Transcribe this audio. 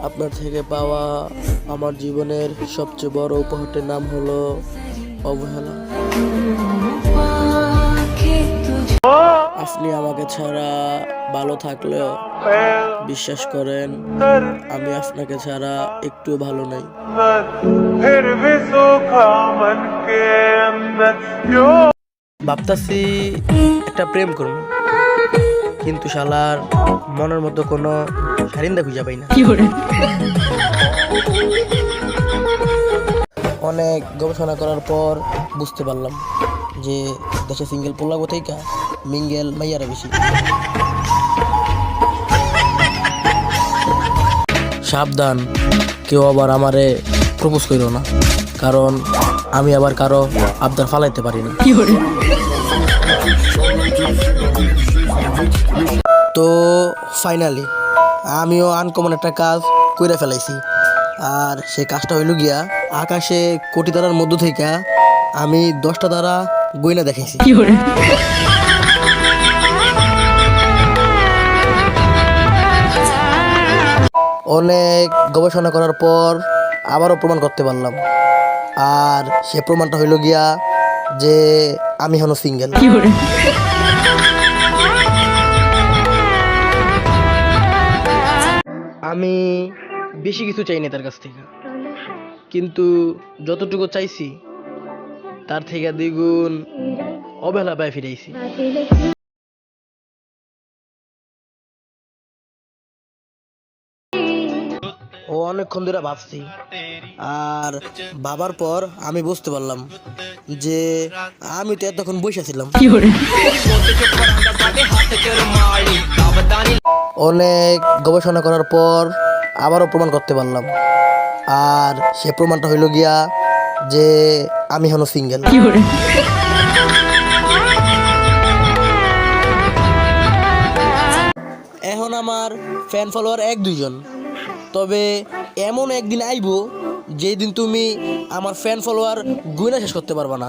আপনার থেকে পাওয়া আমার জীবনের সবচেয়ে বড় উপহারটির নাম হলো অবহেলা। আপনি আমাকে ছাড়া ভালো থাকলেও বিশ্বাস করেন আমি আপনাকে ছাড়া একটু ভালো নাই। ভাবতাছি একটা প্রেম করবো, কিন্তু শালার মনের মতো কোনো সারিন্দা খুঁজে পাই না। অনেক গবেষণা করার পর বুঝতে পারলাম যে দেশে সিঙ্গেল পোলা কোথাইকা মিঙ্গেল মাইয়ারা বেশি। সাবধান, কেউ আবার আমারে প্রপোজ করিও না, কারণ আমি আবার কারো আবদার ফালাইতে পারি না। তো ফাইনালি আমিও আনকমন একটা কাজ করে ফেলাইছি, আর সেই কাজটা হইল গিয়া আকাশে কোটি তারার মধ্য থেকে আমি 10টা তারা গয়না দেখাইছি। অনেক গবেষণা করার পর আবারও প্রমাণ করতে পারলাম, আর সে প্রমাণটা হইল গিয়া যে আমি হলো সিঙ্গেল। আমি বেশি কিছু চাই না তার কাছ থেকে, কিন্তু যতটুকু চাইছি তার থেকে দ্বিগুণ অবহেলা পায় ফিরাইছি। ও অনেকক্ষণ ধরে ভাবছি, আর ভাবার পর আমি বুঝতে পারলাম যে আমি তো এতক্ষণ বসে ছিলাম। অনেক গবেষণা করার পর আবারও প্রমাণ করতে পারলাম, আর সে প্রমাণটা হইল গিয়া যে আমি হলো সিঙ্গেল। এখন আমার ফ্যান ফলোয়ার 1-2 জন, তবে এমন একদিন আইব যেই দিন তুমি আমার ফ্যান ফলোয়ার গুইনা শেষ করতে পারবা না।